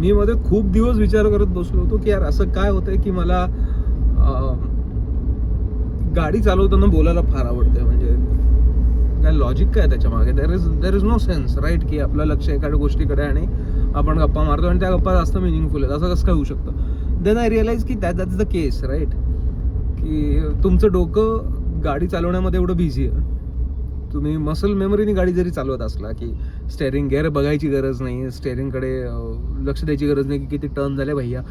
मी मध्ये खूप दिवस विचार करत बसलो होतो की यार असं काय होतंय की मला गाडी चालवताना बोलायला फार आवडतंय. म्हणजे काय लॉजिक काय त्याच्या मागे? There is no sense right की आपलं लक्ष एखाद्या गोष्टीकडे आणि आपण गप्पा मारतो आणि त्या गप्पा जास्त मिनिंगफुल आहेत. असं कसं काय होऊ शकतं? देन आय रिअलाइज की दॅट्स द केस राईट, की तुमचं डोकं गाडी चालवण्यामध्ये एवढं बिझी आहे. तुम्ही मसल मेमरीने गाडी जरी चालवत असला की स्टेअरिंग गेअर बघायची गरज नाही, स्टेअरिंगकडे लक्ष द्यायची गरज नाही की किती टर्न झाले भैया,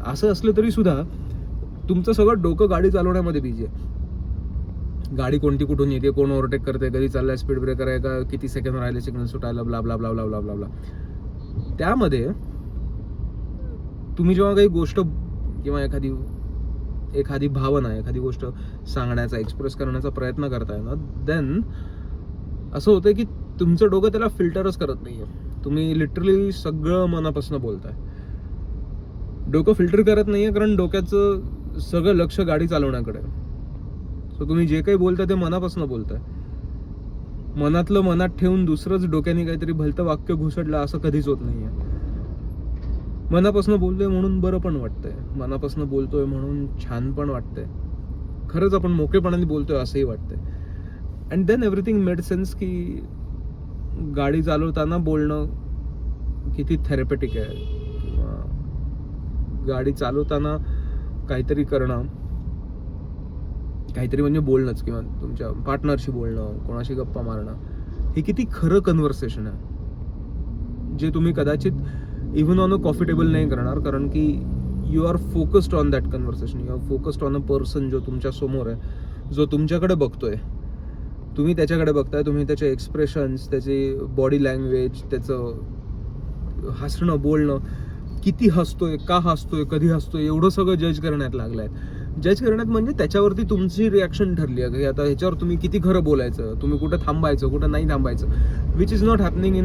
असं असलं तरी सुद्धा तुमचं सगळं डोकं गाडी चालवण्यामध्ये बिझी आहे. गाडी कोणती कुठून येते, कोण ओव्हरटेक करते, कधी चाललाय, स्पीड ब्रेकर आहे का, किती सेकंड राहिले सिग्नल सुटायला, blah blah blah blah blah blah blah. त्यामध्ये तुम्ही जेव्हा काही गोष्ट किंवा एखादी भावना, एखादी गोष्ट सांगण्याचा, एक्सप्रेस करण्याचा प्रयत्न करताय ना, देन असं होतं की तुमचं डोकं त्याला फिल्टरच करत नाहीये. तुम्ही लिटरली सगळं मनापासून बोलताय. डोकं फिल्टर करत नाहीये कारण डोक्याचं सगळं लक्ष गाडी चालवण्याकडे. सो तुम्ही जे काही बोलताय ते मनापासून बोलताय. मनातलं मनात ठेवून दुसरंच डोक्याने काहीतरी भलतं वाक्य घुसडलं असं कधीच होत नाहीये. मनापासून बोलतोय म्हणून बरं पण वाटतंय, मनापासून बोलतोय म्हणून छान पण वाटतंय, खरंच आपण मोकेपणाने बोलतोय असंही वाटतंय. And then everything made sense की गाडी चालवताना बोलणं किती थेरपेटिक आहे, किंवा गाडी चालवताना काहीतरी करणं, काहीतरी म्हणजे बोलणंच, किंवा तुमच्या पार्टनरशी बोलणं, कोणाशी गप्पा मारणं, हे किती खरं कन्व्हर्सेशन आहे, जे तुम्ही कदाचित even on a coffee table नाही करणार, कारण की you are focused on that conversation, you are focused on a person जो तुमच्या समोर आहे, जो तुमच्याकडे बघतोय. तुम्ही त्याच्याकडे बघताय, तुम्ही त्याचे एक्सप्रेशन्स, त्याची बॉडी लँग्वेज, त्याचं हसणं, बोलणं, किती हसतोय, का हसतोय, कधी हसतोय, एवढं सगळं जज करण्यात लागलंय. जज करण्यात म्हणजे त्याच्यावरती तुमची रिॲक्शन ठरली आहे की आता ह्याच्यावर तुम्ही किती खरं बोलायचं, तुम्ही कुठं थांबायचं, कुठं नाही थांबायचं, which is not happening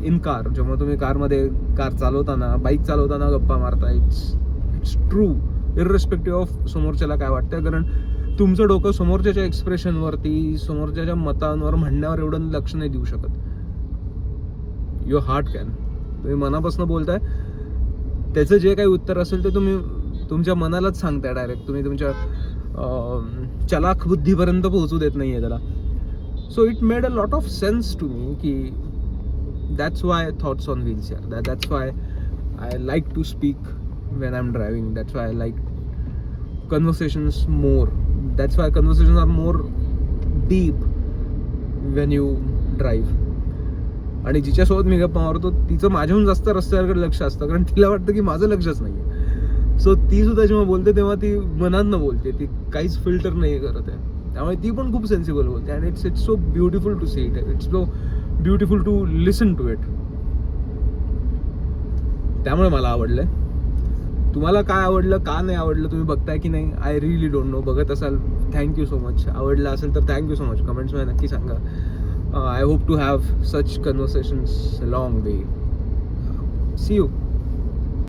in car. जेव्हा तुम्ही कारमध्ये कार चालवताना, बाईक चालवताना गप्पा मारता, इट्स ट्रू इररेस्पेक्टिव्ह ऑफ समोरच्याला काय वाटतं, कारण तुमचं डोकं समोरच्याच्या एक्सप्रेशनवरती, समोरच्याच्या मतांवर, म्हणण्यावर एवढं लक्ष नाही देऊ शकत. Your heart can. तुम्ही मनापासून बोलताय, त्याचं जे काही उत्तर असेल ते तुम्ही तुमच्या मनालाच सांगताय डायरेक्ट. तुम्ही तुमच्या चलाख बुद्धीपर्यंत पोहोचू देत नाही आहे त्याला. So it made a lot of sense to me की that's why thoughts on wheels यार. That's why I like to speak when I am driving. That's why I like conversations more. That's why conversations are more deep when you drive. आणि जिच्यासोबत मी गप्पा मारतो तिचं माझ्याहून जास्त रस्त्याकडे लक्ष असतं, कारण तिला वाटतं की माझं लक्षच नाही. सो ती सुद्धा जेव्हा बोलते तेव्हा ती मनातनं बोलते, ती काहीच फिल्टर नाही करत आहे. त्यामुळे ती पण खूप सेन्सिबल बोलते. And it's so beautiful to see it. It's so beautiful to listen to it. त्यामुळे मला आवडलंय. तुम्हाला काय आवडलं, का नाही आवडलं, तुम्ही बघताय की नाही, आय रिअली डोंट नो. बघत असाल थँक्यू सो मच. आवडलं असेल तर थँक्यू सो मच. कमेंट्समध्ये नक्की सांगा. I hope to have such conversations a long way. See you.